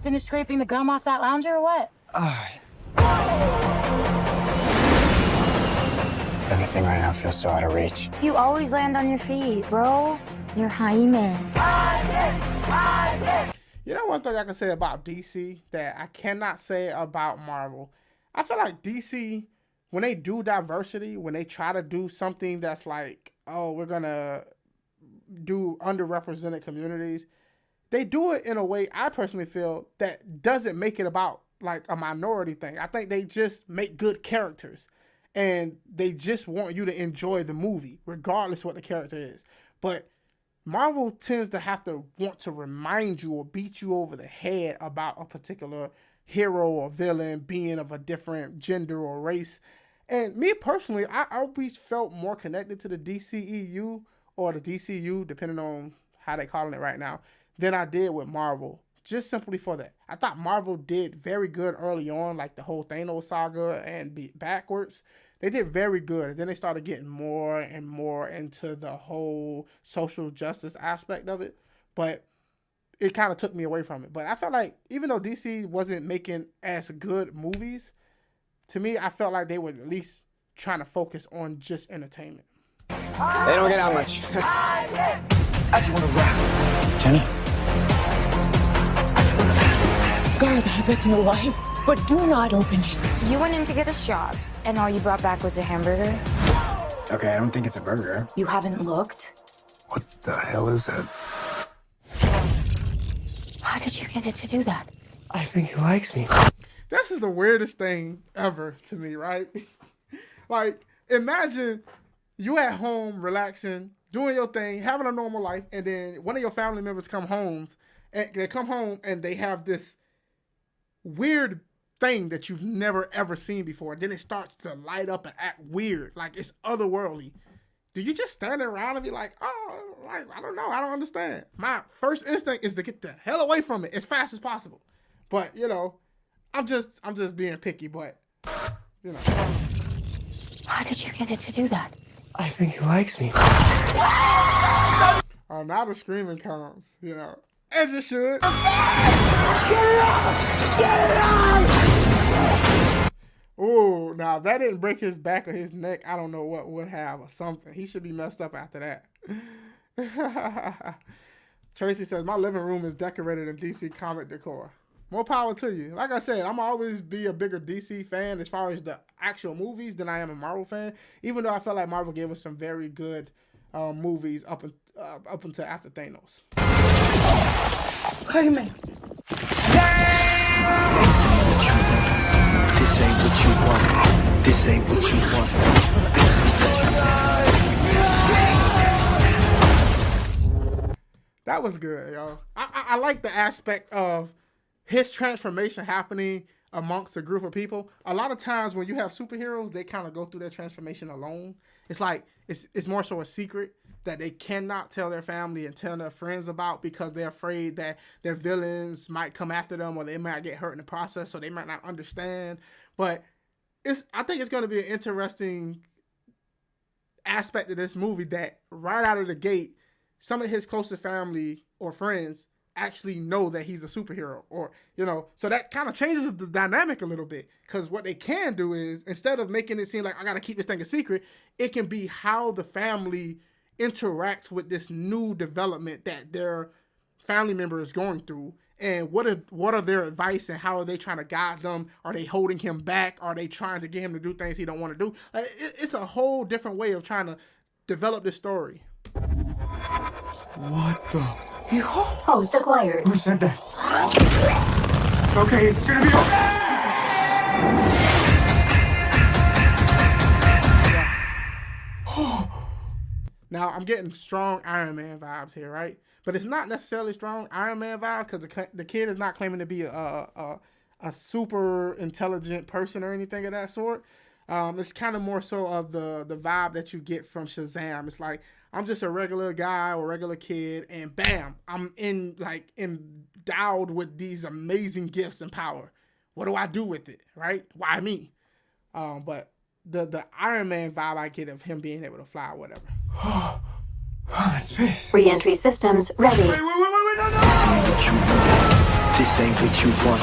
Finished scraping the gum off that lounger or what? Everything right now feels so out of reach. You always land on your feet, bro. You're Jaime. You know one thing I can say about DC that I cannot say about Marvel? I feel like DC, when they do diversity, when they try to do something that's like, oh, we're going to do underrepresented communities, they do it in a way I personally feel that doesn't make it about like a minority thing. I think they just make good characters and they just want you to enjoy the movie regardless what the character is. But Marvel tends to have to want to remind you or beat you over the head about a particular hero or villain being of a different gender or race. And me personally, I always felt more connected to the DCEU or the DCU, depending on how they're calling it right now, than I did with Marvel. Just simply for that. I thought Marvel did very good early on, like the whole Thanos saga and backwards. They did very good. And then they started getting more and more into the whole social justice aspect of it. But it kind of took me away from it. But I felt like even though DC wasn't making as good movies, to me, I felt like they were at least trying to focus on just entertainment. They don't get out much. I just want to rap. Jenny? Guard that with your life, but do not open it. You went in to get us jobs, and all you brought back was a hamburger? Okay, I don't think it's a burger. You haven't looked? What the hell is that? How did you get it to do that? I think he likes me. This is the weirdest thing ever to me, right? Like, imagine you at home, relaxing, doing your thing, having a normal life, and then one of your family members come home, and they come home and they have this weird thing that you've never ever seen before. Then it starts to light up and act weird, like it's otherworldly. Do you just stand around and be like, oh, like, I don't know, I don't understand? My first instinct is to get the hell away from it as fast as possible. But you know, I'm just being picky. But you know, How did you get it to do that? I think he likes me. now the screaming comes. You know, as it should. Oh, now if that didn't break his back or his neck, I don't know what would have or something. He should be messed up after that. Tracy says, my living room is decorated in DC comic decor. More power to you. Like I said, I'm always be a bigger DC fan as far as the actual movies than I am a Marvel fan. Even though I felt like Marvel gave us some very good movies up until after Thanos. Jaime. This ain't what you want. This ain't what you want. This ain't what you want. That was good, yo. I like the aspect of his transformation happening amongst a group of people. A lot of times when you have superheroes, they kind of go through their transformation alone. It's like it's more so a secret that they cannot tell their family and tell their friends about because they're afraid that their villains might come after them or they might get hurt in the process, so they might not understand. But I think it's going to be an interesting aspect of this movie that right out of the gate, some of his closest family or friends actually know that he's a superhero, or, you know, so that kind of changes the dynamic a little bit, because what they can do is, instead of making it seem like I got to keep this thing a secret, it can be how the family interacts with this new development that their family member is going through, and what are their advice and how are they trying to guide them? Are they holding him back? Are they trying to get him to do things he don't want to do? Like, it's a whole different way of trying to develop this story. What the? Host acquired. Who said that? Okay, it's gonna be okay! Now, I'm getting strong Iron Man vibes here, right? But it's not necessarily strong Iron Man vibe because the kid is not claiming to be a super intelligent person or anything of that sort. It's kind of more so of the vibe that you get from Shazam. It's like, I'm just a regular guy or regular kid, and bam, I'm endowed with these amazing gifts and power. What do I do with it, right? Why me? But the Iron Man vibe I get of him being able to fly or whatever. Space. Re-entry systems ready. Wait, no! This ain't what you want. This ain't what you want.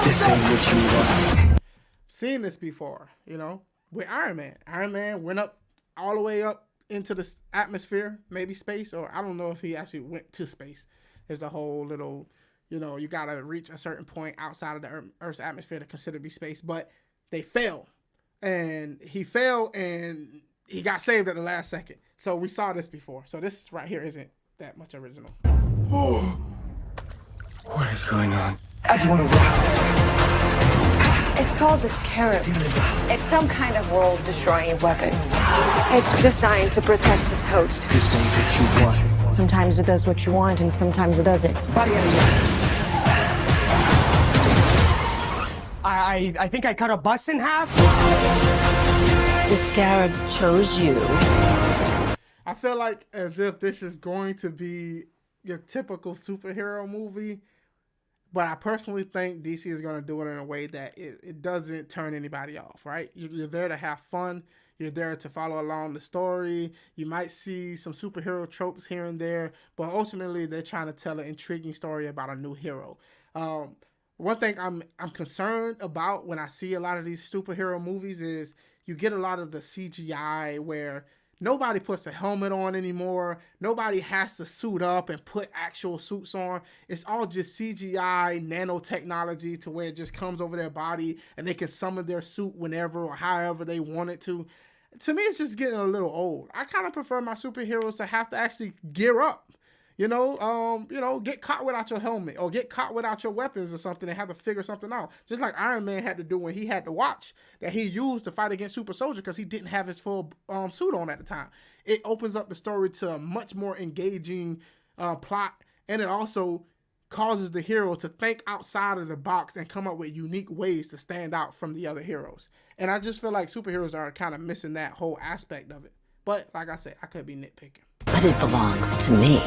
This ain't what you want. Seen this before, you know, with Iron Man. Iron Man went up all the way up into the atmosphere, maybe space, or I don't know if he actually went to space. There's the whole little, you know, you got to reach a certain point outside of the Earth's atmosphere to consider to be space, but they fell. And he fell and he got saved at the last second. So we saw this before. So this right here isn't that much original. Oh. What is going on? I just wanna rock. It's called the Scarab. It's some kind of world-destroying weapon. It's designed to protect its host. This ain't what you want. Sometimes it does what you want, and sometimes it doesn't. Body out of here. I think I cut a bus in half. The Scarab chose you. I feel like as if this is going to be your typical superhero movie, but I personally think DC is going to do it in a way that it doesn't turn anybody off, right? You're there to have fun. You're there to follow along the story. You might see some superhero tropes here and there, but ultimately they're trying to tell an intriguing story about a new hero. One thing I'm concerned about when I see a lot of these superhero movies is you get a lot of the CGI where nobody puts a helmet on anymore. Nobody has to suit up and put actual suits on. It's all just CGI nanotechnology to where it just comes over their body and they can summon their suit whenever or however they want it to. To me, it's just getting a little old. I kind of prefer my superheroes to have to actually gear up. Get caught without your helmet or get caught without your weapons or something and have to figure something out. Just like Iron Man had to do when he had the watch that he used to fight against Super Soldier because he didn't have his full suit on at the time. It opens up the story to a much more engaging plot, and it also causes the hero to think outside of the box and come up with unique ways to stand out from the other heroes. And I just feel like superheroes are kind of missing that whole aspect of it. But like I said, I could be nitpicking. But it belongs to me.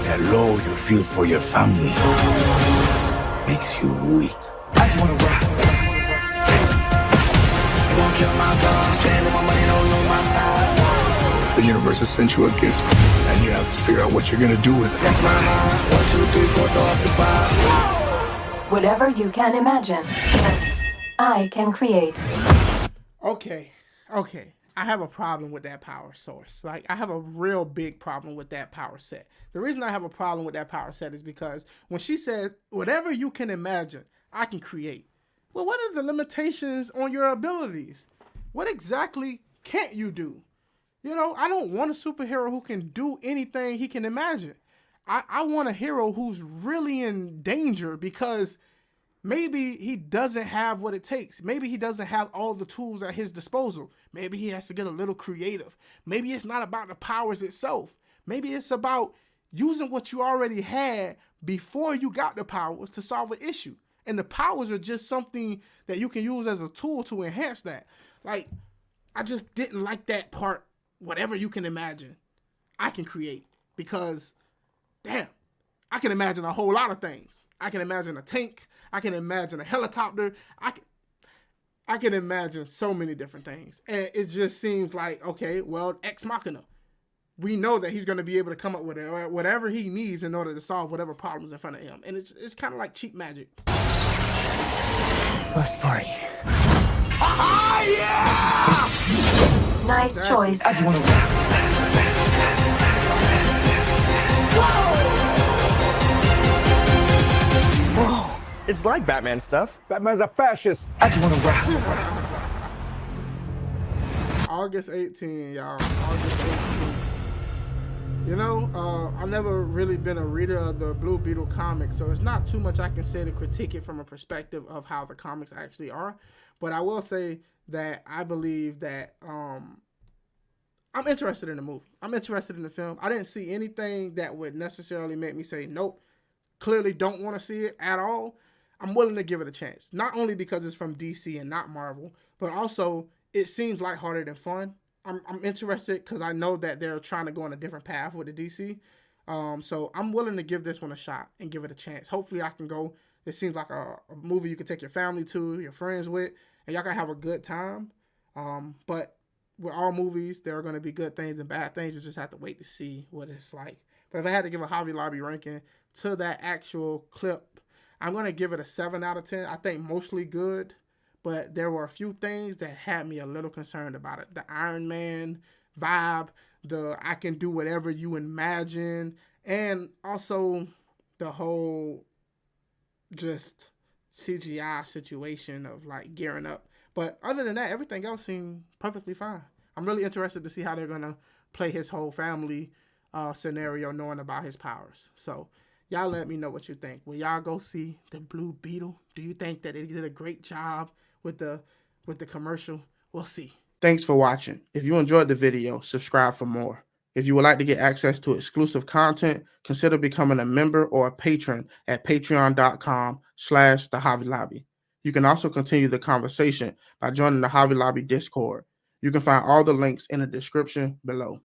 The love you feel for your family makes you weak. I just wanna rock. You won't kill my vibe. Stand on my money, don't know my side. The universe has sent you a gift, and you have to figure out what you're gonna do with it. That's my mind. 1, 2, 3, 4, throw up the 5. Whatever you can imagine, I can create. Okay. I have a problem with that power source. Like, I have a real big problem with that power set. The reason I have a problem with that power set is because when she says, whatever you can imagine, I can create. Well, what are the limitations on your abilities? What exactly can't you do? You know, I don't want a superhero who can do anything he can imagine. I want a hero who's really in danger because maybe he doesn't have what it takes. Maybe he doesn't have all the tools at his disposal. Maybe he has to get a little creative. Maybe it's not about the powers itself. Maybe it's about using what you already had before you got the powers to solve an issue. And the powers are just something that you can use as a tool to enhance that. Like, I just didn't like that part. Whatever you can imagine, I can create. Because, damn, I can imagine a whole lot of things. I can imagine a tank. I can imagine a helicopter. I can imagine so many different things. And it just seems like, okay, well, Ex Machina. We know that he's going to be able to come up with whatever he needs in order to solve whatever problems in front of him. And it's kind of like cheap magic. Let's party. Nice choice. I just wanna rock. It's like Batman stuff. Batman's a fascist. I just wanna rock. August 18, y'all. August 18. You know, I've never really been a reader of the Blue Beetle comics, so it's not too much I can say to critique it from a perspective of how the comics actually are. But I will say that I believe that I'm interested in the movie. I'm interested in the film. I didn't see anything that would necessarily make me say, nope, clearly don't want to see it at all. I'm willing to give it a chance. Not only because it's from DC and not Marvel, but also it seems lighthearted and fun. I'm interested because I know that they're trying to go on a different path with the DC. So I'm willing to give this one a shot and give it a chance. Hopefully I can go. It seems like a movie you can take your family to, your friends with, and y'all can have a good time. But with all movies, there are going to be good things and bad things. You just have to wait to see what it's like. But if I had to give a Hobby Lobby ranking to that actual clip, I'm going to give it a 7 out of 10. I think mostly good, but there were a few things that had me a little concerned about it. The Iron Man vibe, the I can do whatever you imagine, and also the whole just CGI situation of like gearing up. But other than that, everything else seemed perfectly fine. I'm really interested to see how they're going to play his whole family scenario knowing about his powers. So y'all let me know what you think. Will y'all go see the Blue Beetle? Do you think that they did a great job with the commercial? We'll see. Thanks for watching. If you enjoyed the video, subscribe for more. If you would like to get access to exclusive content, consider becoming a member or a patron at patreon.com/thehobby-lobby. You can also continue the conversation by joining the Hobby Lobby Discord. You can find all the links in the description below.